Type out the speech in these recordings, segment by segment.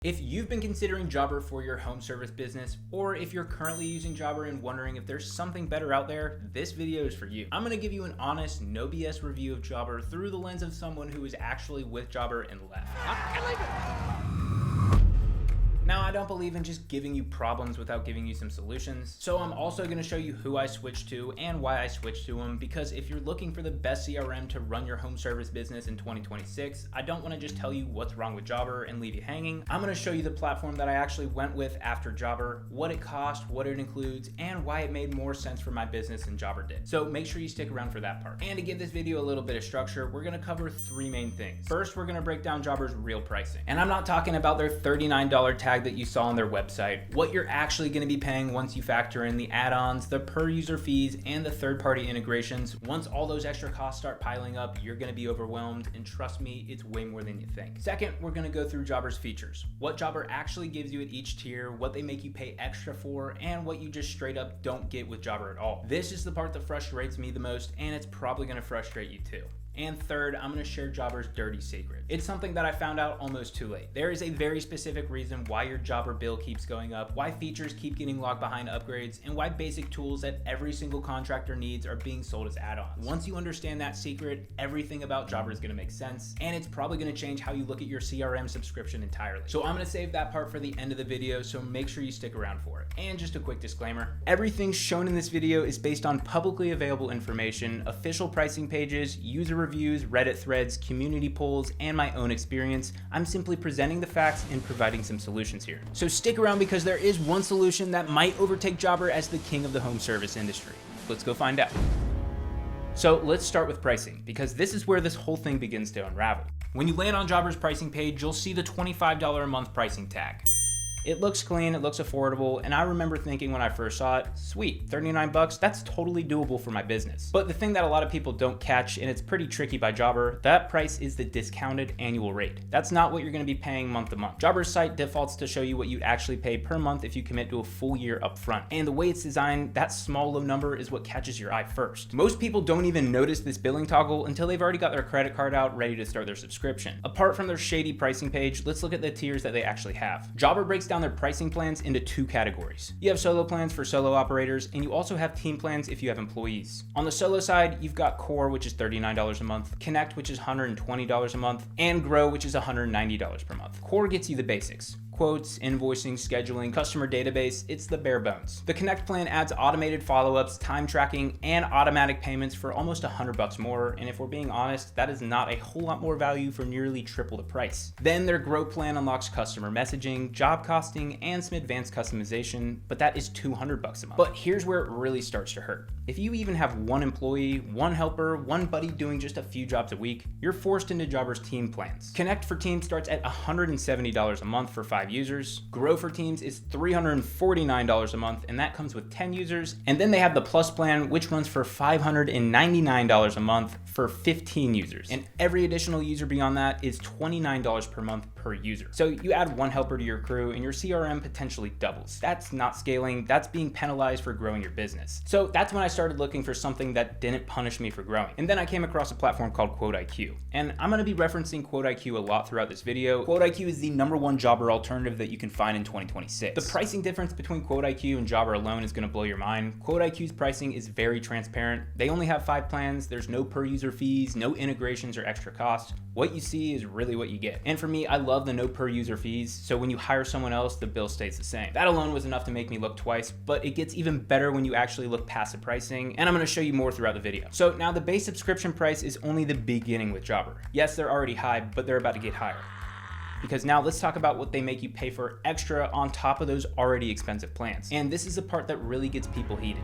If you've been considering Jobber for your home service business, or if you're currently using Jobber and wondering if there's something better out there, this video is for you. I'm gonna give you an honest, no BS review of Jobber through the lens of someone who is actually with Jobber and left. Now, I don't believe in just giving you problems without giving you some solutions, so I'm also going to show you who I switched to and why I switched to them, because if you're looking for the best CRM to run your home service business in 2026, I don't want to just tell you what's wrong with Jobber and leave you hanging. I'm going to show you the platform that I actually went with after Jobber, what it cost, what it includes, and why it made more sense for my business than Jobber did. So make sure you stick around for that part. And to give this video a little bit of structure, we're going to cover three main things. First, we're going to break down Jobber's real pricing. And I'm not talking about their $39 tag that you saw on their website, what you're actually going to be paying once you factor in the add-ons, the per user fees, and the third-party integrations. Once all those extra costs start piling up, you're going to be overwhelmed, and trust me, it's way more than you think. Second, we're going to go through Jobber's features, what Jobber actually gives you at each tier, what they make you pay extra for, and what you just straight up don't get with Jobber at all. This is the part that frustrates me the most, and it's probably going to frustrate you too. And third, I'm going to share Jobber's dirty secret. It's something that I found out almost too late. There is a very specific reason why your Jobber bill keeps going up, why features keep getting logged behind upgrades, and why basic tools that every single contractor needs are being sold as add-ons. Once you understand that secret, everything about Jobber is going to make sense, and it's probably going to change how you look at your CRM subscription entirely. So I'm going to save that part for the end of the video, so make sure you stick around for it. And just a quick disclaimer, everything shown in this video is based on publicly available information, official pricing pages, user reviews, Reddit threads, community polls, and my own experience. I'm simply presenting the facts and providing some solutions here. So stick around, because there is one solution that might overtake Jobber as the king of the home service industry. Let's go find out. So let's start with pricing, because this is where this whole thing begins to unravel. When you land on Jobber's pricing page, you'll see the $25 a month pricing tag. It looks clean, it looks affordable, and I remember thinking when I first saw it, sweet, 39 bucks, that's totally doable for my business. But the thing that a lot of people don't catch, and it's pretty tricky by Jobber, that price is the discounted annual rate. That's not what you're gonna be paying month to month. Jobber's site defaults to show you what you'd actually pay per month if you commit to a full year up front. And the way it's designed, that small low number is what catches your eye first. Most people don't even notice this billing toggle until they've already got their credit card out ready to start their subscription. Apart from their shady pricing page, let's look at the tiers that they actually have. Jobber breaks down their pricing plans into two categories. You have solo plans for solo operators, and you also have team plans if you have employees. On the solo side, you've got Core, which is $39 a month, Connect, which is $120 a month, and Grow, which is $190 per month. Core gets you the basics: quotes, invoicing, scheduling, customer database. It's the bare bones. The Connect plan adds automated follow-ups, time tracking, and automatic payments for almost $100 more. And if we're being honest, that is not a whole lot more value for nearly triple the price. Then their Grow plan unlocks customer messaging, job costing, and some advanced customization, but that is $200 a month. But here's where it really starts to hurt. If you even have one employee, one helper, one buddy doing just a few jobs a week, you're forced into Jobber's team plans. Connect for Teams starts at $170 a month for 5 users. Grow for Teams is $349 a month, and that comes with 10 users. And then they have the Plus plan, which runs for $599 a month for 15 users. And every additional user beyond that is $29 per month per user. So you add one helper to your crew and your CRM potentially doubles. That's not scaling, that's being penalized for growing your business. So that's when I started looking for something that didn't punish me for growing. And then I came across a platform called QuoteIQ. And I'm gonna be referencing QuoteIQ a lot throughout this video. QuoteIQ is the #1 Jobber alternative that you can find in 2026. The pricing difference between QuoteIQ and Jobber alone is gonna blow your mind. QuoteIQ's pricing is very transparent. They only have 5 plans, there's no per user fees, no integrations or extra costs. What you see is really what you get. And for me, I love the no per user fees, so when you hire someone else, the bill stays the same. That alone was enough to make me look twice, but it gets even better when you actually look past the pricing, and I'm gonna show you more throughout the video. So now the base subscription price is only the beginning with Jobber. Yes, they're already high, but they're about to get higher. Because now let's talk about what they make you pay for extra on top of those already expensive plans. And this is the part that really gets people heated.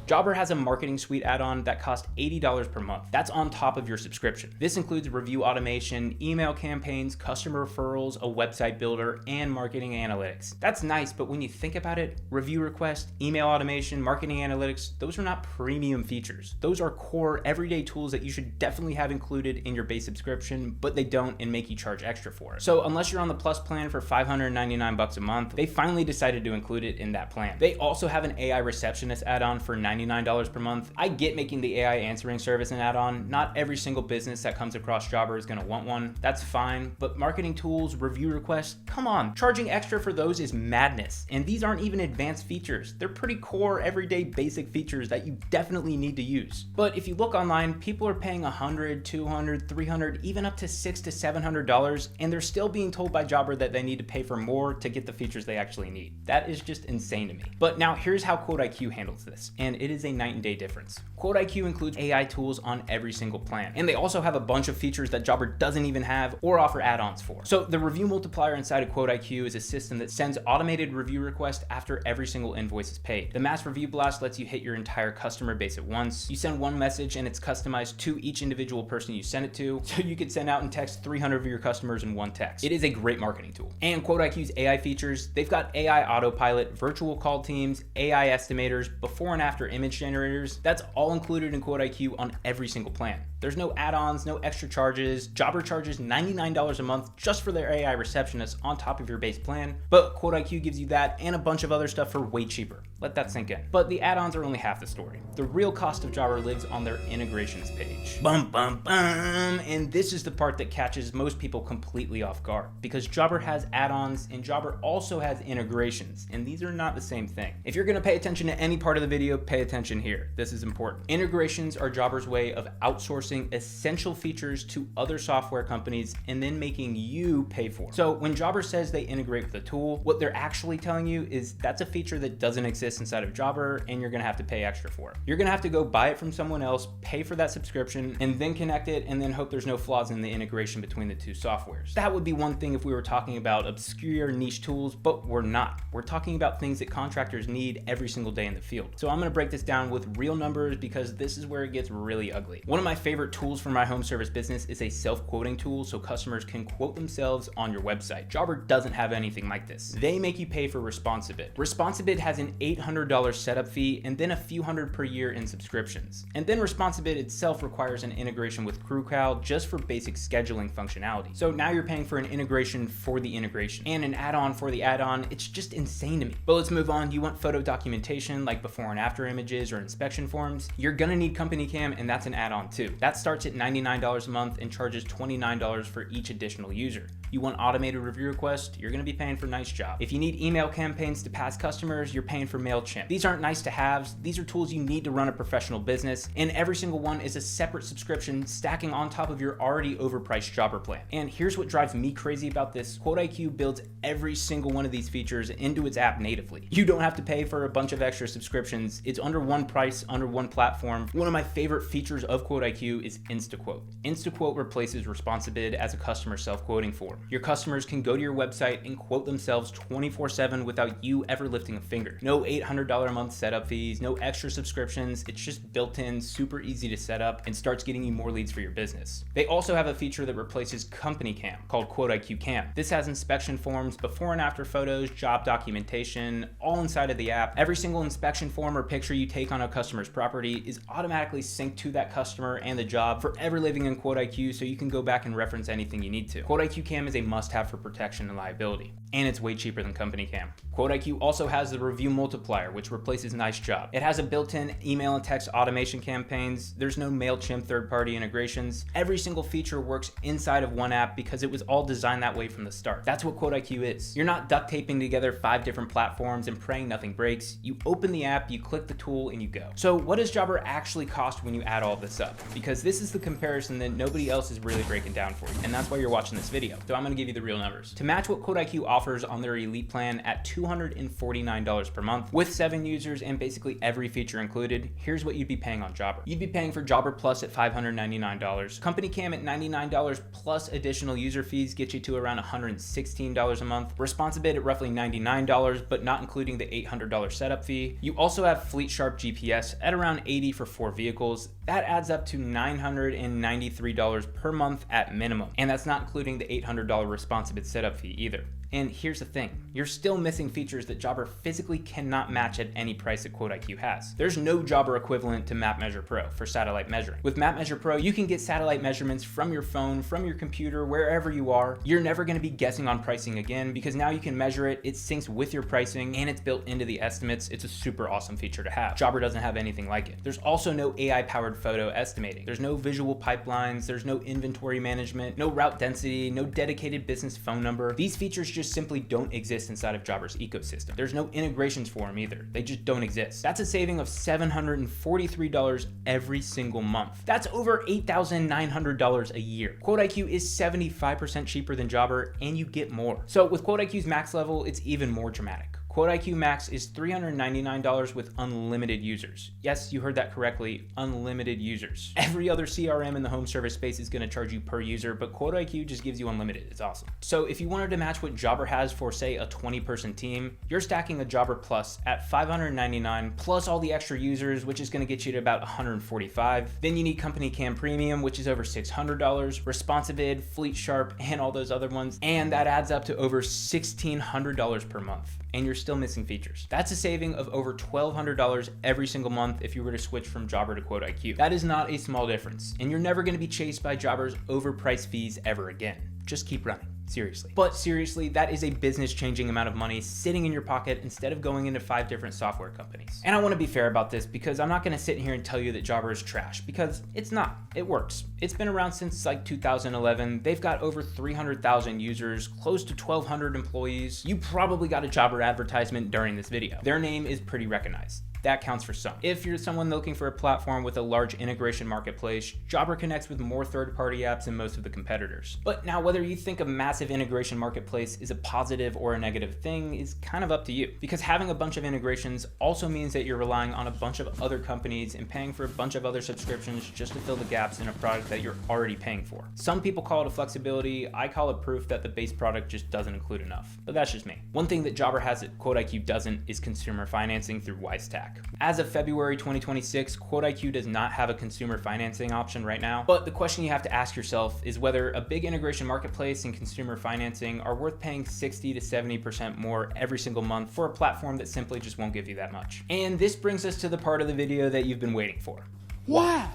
Jobber has a marketing suite add-on that costs $80 per month. That's on top of your subscription. This includes review automation, email campaigns, customer referrals, a website builder, and marketing analytics. That's nice, but when you think about it, review request, email automation, marketing analytics, those are not premium features. Those are core everyday tools that you should definitely have included in your base subscription, but they don't and make you charge extra for it. So unless you're on the Plus plan for $599 a month, they finally decided to include it in that plan. They also have an AI receptionist add-on for $99 $99 per month. I get making the AI answering service an add-on. Not every single business that comes across Jobber is going to want one. That's fine, but marketing tools, review requests, come on. Charging extra for those is madness. And these aren't even advanced features. They're pretty core, everyday, basic features that you definitely need to use. But if you look online, people are paying $100, $200, $300, even up to $600 to $700, and they're still being told by Jobber that they need to pay for more to get the features they actually need. That is just insane to me. But now here's how QuoteIQ handles this, and it is a night and day difference. QuoteIQ includes AI tools on every single plan, and they also have a bunch of features that Jobber doesn't even have or offer add-ons for. So the review multiplier inside of QuoteIQ is a system that sends automated review requests after every single invoice is paid. The mass review blast lets you hit your entire customer base at once. You send one message and it's customized to each individual person you send it to, so you could send out and text 300 of your customers in one text. It is a great marketing tool. And QuoteIQ's AI features, they've got AI autopilot, virtual call teams, AI estimators, before and after image generators. That's all included in QuoteIQ on every single plan. There's no add-ons, no extra charges. Jobber charges $99 a month just for their AI receptionist on top of your base plan, but QuoteIQ gives you that and a bunch of other stuff for way cheaper. Let that sink in. But the add-ons are only half the story. The real cost of Jobber lives on their integrations page. Bum, bum, bum. And this is the part that catches most people completely off guard, because Jobber has add-ons and Jobber also has integrations, and these are not the same thing. If you're gonna pay attention to any part of the video, pay attention here. This is important. Integrations are Jobber's way of outsourcing essential features to other software companies and then making you pay for it. So when Jobber says they integrate with a tool, what they're actually telling you is that's a feature that doesn't exist inside of Jobber and you're gonna have to pay extra for it. You're gonna have to go buy it from someone else, pay for that subscription, and then connect it and then hope there's no flaws in the integration between the two softwares. That would be one thing if we were talking about obscure niche tools, but we're not. We're talking about things that contractors need every single day in the field. So I'm gonna break this down with real numbers because this is where it gets really ugly. One of my favorite tools for my home service business is a self-quoting tool so customers can quote themselves on your website. Jobber doesn't have anything like this. They make you pay for Responsibid. Responsibid has an $800 setup fee and then a few hundred per year in subscriptions. And then Responsibid itself requires an integration with CrewCal just for basic scheduling functionality. So now you're paying for an integration for the integration and an add-on for the add-on. It's just insane to me. But let's move on. You want photo documentation like before and after images or inspection forms? You're gonna need Company Cam, and that's an add-on too. That starts at $99 a month and charges $29 for each additional user. You want automated review requests? You're gonna be paying for Nice Job. If you need email campaigns to past customers, you're paying for MailChimp. These aren't nice to haves. These are tools you need to run a professional business, and every single one is a separate subscription stacking on top of your already overpriced Jobber plan. And here's what drives me crazy about this. QuoteIQ builds every single one of these features into its app natively. You don't have to pay for a bunch of extra subscriptions. It's under one price, under one platform. One of my favorite features of QuoteIQ is InstaQuote. InstaQuote replaces Responsibid as a customer self-quoting form. Your customers can go to your website and quote themselves 24/7 without you ever lifting a finger. No $800 a month setup fees, no extra subscriptions. It's just built in, super easy to set up, and starts getting you more leads for your business. They also have a feature that replaces Company Cam called QuoteIQ Cam. This has inspection forms, before and after photos, job documentation, all inside of the app. Every single inspection form or picture you take on a customer's property is automatically synced to that customer and the job, forever living in QuoteIQ, so you can go back and reference anything you need to. QuoteIQ Cam is a must-have for protection and liability, and it's way cheaper than Company Cam. QuoteIQ also has the review multiplier, which replaces Nice Job. It has a built-in email and text automation campaigns. There's no MailChimp third-party integrations. Every single feature works inside of one app because it was all designed that way from the start. That's what QuoteIQ is. You're not duct taping together 5 different platforms and praying nothing breaks. You open the app, you click the tool, and you go. So what does Jobber actually cost when you add all this up? Because this is the comparison that nobody else is really breaking down for you, and that's why you're watching this video. So I'm gonna give you the real numbers. To match what QuoteIQ offers on their Elite plan at $249 per month, with 7 users and basically every feature included, here's what you'd be paying on Jobber. You'd be paying for Jobber Plus at $599, Company Cam at $99 plus additional user fees get you to around $116 a month, Responsibid at roughly $99, but not including the $800 setup fee. You also have Fleet Sharp GPS at around $80 for 4 vehicles. That adds up to $993 per month at minimum, and that's not including the $800 Responsibid setup fee either. And here's the thing, you're still missing features that Jobber physically cannot match at any price that QuoteIQ has. There's no Jobber equivalent to Map Measure Pro for satellite measuring. With Map Measure Pro, you can get satellite measurements from your phone, from your computer, wherever you are. You're never going to be guessing on pricing again because now you can measure it, it syncs with your pricing, and it's built into the estimates. It's a super awesome feature to have. Jobber doesn't have anything like it. There's also no AI-powered photo estimating. There's no visual pipelines, there's no inventory management, no route density, no dedicated business phone number. These features just simply don't exist inside of Jobber's ecosystem. There's no integrations for them either. They just don't exist. That's a saving of $743 every single month. That's over $8,900 a year. QuoteIQ is 75% cheaper than Jobber, and you get more. So with QuoteIQ's max level, it's even more dramatic. QuoteIQ Max is $399 with unlimited users. Yes, you heard that correctly, unlimited users. Every other CRM in the home service space is gonna charge you per user, but QuoteIQ just gives you unlimited. It's awesome. So if you wanted to match what Jobber has for, say, a 20-person team, you're stacking a Jobber Plus at $599 plus all the extra users, which is gonna get you to about $145. Then you need Company Cam Premium, which is over $600, Responsivid, Fleet Sharp, and all those other ones, and that adds up to over $1,600 per month. And you're still missing features. That's a saving of over $1,200 every single month if you were to switch from Jobber to QuoteIQ. That is not a small difference, and you're never gonna be chased by Jobber's overpriced fees ever again. Just keep running. Seriously. But seriously, that is a business-changing amount of money sitting in your pocket instead of going into 5 different software companies. And I want to be fair about this because I'm not going to sit here and tell you that Jobber is trash, because it's not. It works. It's been around since like 2011. They've got over 300,000 users, close to 1,200 employees. You probably got a Jobber advertisement during this video. Their name is pretty recognized. That counts for some. If you're someone looking for a platform with a large integration marketplace, Jobber connects with more third-party apps than most of the competitors. But now whether you think a massive integration marketplace is a positive or a negative thing is kind of up to you, because having a bunch of integrations also means that you're relying on a bunch of other companies and paying for a bunch of other subscriptions just to fill the gaps in a product that you're already paying for. Some people call it a flexibility. I call it proof that the base product just doesn't include enough, but that's just me. One thing that Jobber has that QuoteIQ doesn't is consumer financing through Wisetack. As of February 2026, QuoteIQ does not have a consumer financing option right now, but the question you have to ask yourself is whether a big integration marketplace and consumer financing are worth paying 60 to 70% more every single month for a platform that simply just won't give you that much. And this brings us to the part of the video that you've been waiting for. Why?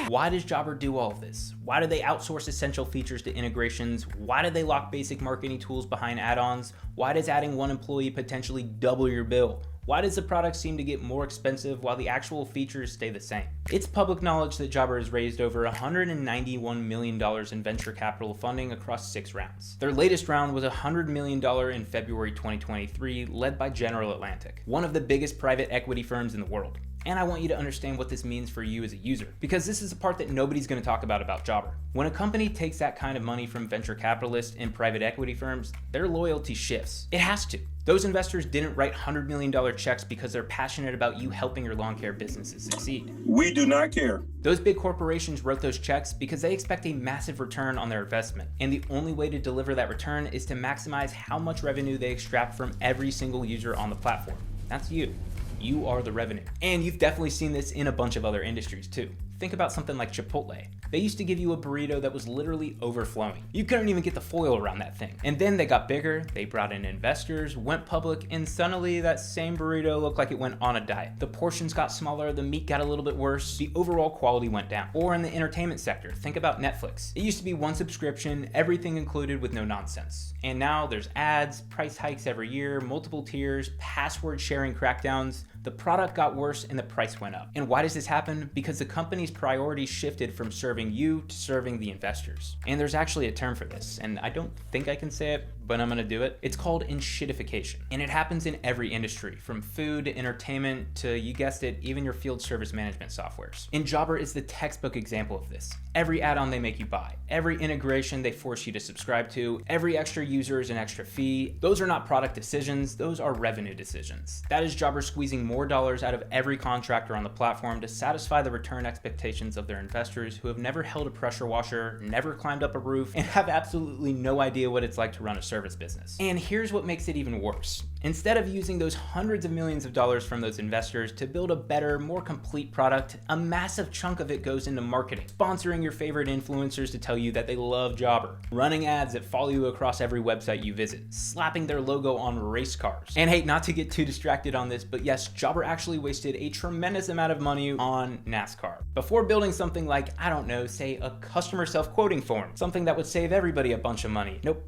Why does Jobber do all of this? Why do they outsource essential features to integrations? Why do they lock basic marketing tools behind add-ons? Why does adding one employee potentially double your bill? Why does the product seem to get more expensive while the actual features stay the same? It's public knowledge that Jobber has raised over $191 million in venture capital funding across 6 rounds. Their latest round was $100 million in February 2023, led by General Atlantic, one of the biggest private equity firms in the world. And I want you to understand what this means for you as a user, because this is the part that nobody's going to talk about Jobber. When a company takes that kind of money from venture capitalists and private equity firms, their loyalty shifts. It has to. Those investors didn't write $100 million checks because they're passionate about you helping your lawn care businesses succeed. We do not care. Those big corporations wrote those checks because they expect a massive return on their investment. And the only way to deliver that return is to maximize how much revenue they extract from every single user on the platform. That's you. You are the revenue. And you've definitely seen this in a bunch of other industries too. Think about something like Chipotle. They used to give you a burrito that was literally overflowing. You couldn't even get the foil around that thing. And then they got bigger, they brought in investors, went public, and suddenly that same burrito looked like it went on a diet. The portions got smaller, the meat got a little bit worse, the overall quality went down. Or in the entertainment sector, think about Netflix. It used to be one subscription, everything included with no nonsense. And now there's ads, price hikes every year, multiple tiers, password sharing crackdowns. The product got worse and the price went up. And why does this happen? Because the company's priorities shifted from serving you to serving the investors. And there's actually a term for this, and I don't think I can say it, but I'm gonna do it. It's called enshittification. And it happens in every industry, from food to entertainment to, you guessed it, even your field service management softwares. And Jobber is the textbook example of this. Every add-on they make you buy, every integration they force you to subscribe to, every extra user is an extra fee. Those are not product decisions, those are revenue decisions. That is Jobber squeezing more dollars out of every contractor on the platform to satisfy the return expectations of their investors who have never held a pressure washer, never climbed up a roof, and have absolutely no idea what it's like to run a service business. And here's what makes it even worse. Instead of using those hundreds of millions of dollars from those investors to build a better, more complete product, a massive chunk of it goes into marketing, sponsoring your favorite influencers to tell you that they love Jobber, running ads that follow you across every website you visit, slapping their logo on race cars. And hey, not to get too distracted on this, but yes, Jobber actually wasted a tremendous amount of money on NASCAR. Before building something like, I don't know, say a customer self-quoting form, something that would save everybody a bunch of money. Nope.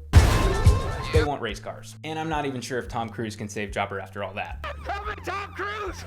They want race cars. And I'm not even sure if Tom Cruise can save Jobber after all that. Help me, Tom Cruise!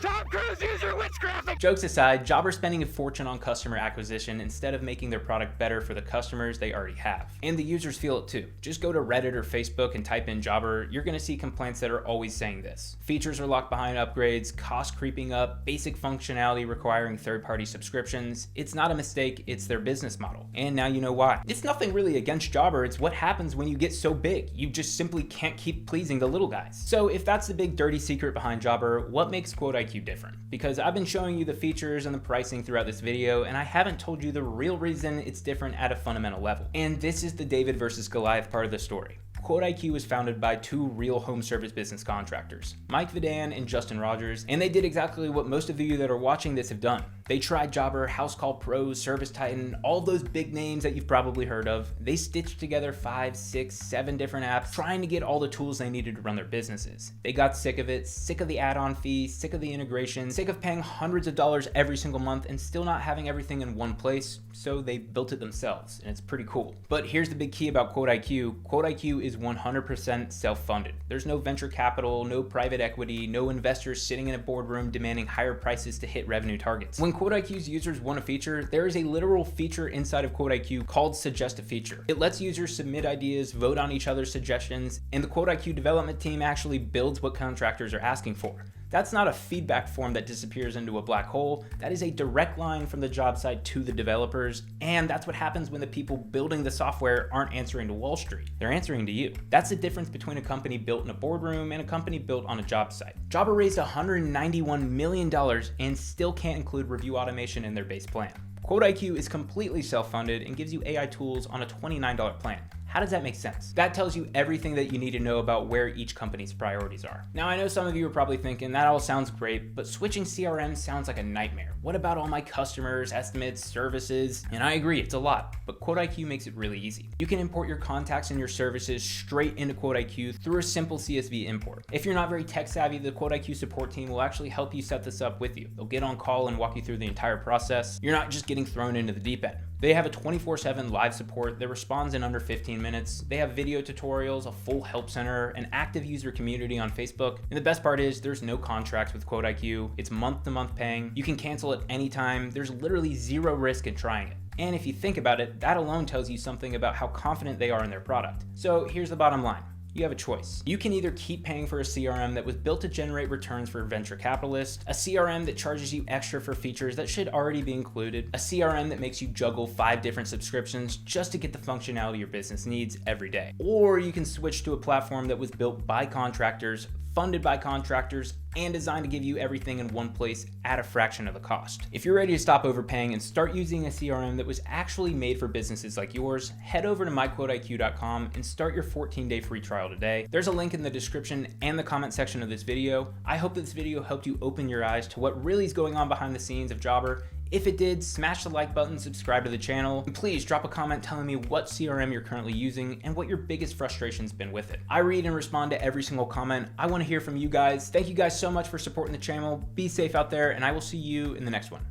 Tom Cruise, use your witchcraft! Jokes aside, Jobber's spending a fortune on customer acquisition instead of making their product better for the customers they already have. And the users feel it too. Just go to Reddit or Facebook and type in Jobber, you're gonna see complaints that are always saying this. Features are locked behind upgrades, costs creeping up, basic functionality requiring third-party subscriptions. It's not a mistake, it's their business model. And now you know why. It's nothing really against Jobber, it's what happens when you get so big. You just simply can't keep pleasing the little guys. So if that's the big dirty secret behind Jobber, what makes QuoteIQ different? Because I've been showing you the features and the pricing throughout this video, and I haven't told you the real reason it's different at a fundamental level. And this is the David versus Goliath part of the story. QuoteIQ was founded by two real home service business contractors, Mike Vidan and Justin Rogers, and they did exactly what most of you that are watching this have done. They tried Jobber, Housecall Pro, ServiceTitan, all those big names that you've probably heard of. They stitched together 5, 6, 7 different apps, trying to get all the tools they needed to run their businesses. They got sick of it, sick of the add-on fee, sick of the integration, sick of paying hundreds of dollars every single month and still not having everything in one place, so they built it themselves, and it's pretty cool. But here's the big key about QuoteIQ. QuoteIQ is 100% self-funded. There's no venture capital, no private equity, no investors sitting in a boardroom demanding higher prices to hit revenue targets. When QuoteIQ's users want a feature, there is a literal feature inside of QuoteIQ called Suggest a Feature. It lets users submit ideas, vote on each other's suggestions, and the QuoteIQ development team actually builds what contractors are asking for. That's not a feedback form that disappears into a black hole. That is a direct line from the job site to the developers, and that's what happens when the people building the software aren't answering to Wall Street. They're answering to you. That's the difference between a company built in a boardroom and a company built on a job site. Jobber raised $191 million and still can't include review automation in their base plan. QuoteIQ is completely self-funded and gives you AI tools on a $29 plan. How does that make sense? That tells you everything that you need to know about where each company's priorities are. Now, I know some of you are probably thinking that all sounds great, but switching CRM sounds like a nightmare. What about all my customers, estimates, services? And I agree, it's a lot, but QuoteIQ makes it really easy. You can import your contacts and your services straight into QuoteIQ through a simple CSV import. If you're not very tech savvy, the QuoteIQ support team will actually help you set this up with you. They'll get on call and walk you through the entire process. You're not just getting thrown into the deep end. They have a 24/7 live support that responds in under 15 minutes. They have video tutorials, a full help center, an active user community on Facebook. And the best part is there's no contracts with QuoteIQ. It's month-to-month paying. You can cancel at any time. There's literally zero risk in trying it. And if you think about it, that alone tells you something about how confident they are in their product. So here's the bottom line. You have a choice. You can either keep paying for a CRM that was built to generate returns for venture capitalists, a CRM that charges you extra for features that should already be included, a CRM that makes you juggle 5 different subscriptions just to get the functionality your business needs every day. Or you can switch to a platform that was built by contractors, funded by contractors, and designed to give you everything in one place at a fraction of the cost. If you're ready to stop overpaying and start using a CRM that was actually made for businesses like yours, head over to myquoteiq.com and start your 14-day free trial today. There's a link in the description and the comment section of this video. I hope this video helped you open your eyes to what really is going on behind the scenes of Jobber. If it did, smash the like button, subscribe to the channel, and please drop a comment telling me what CRM you're currently using and what your biggest frustration's been with it. I read and respond to every single comment. I want to hear from you guys. Thank you guys so much for supporting the channel. Be safe out there, and I will see you in the next one.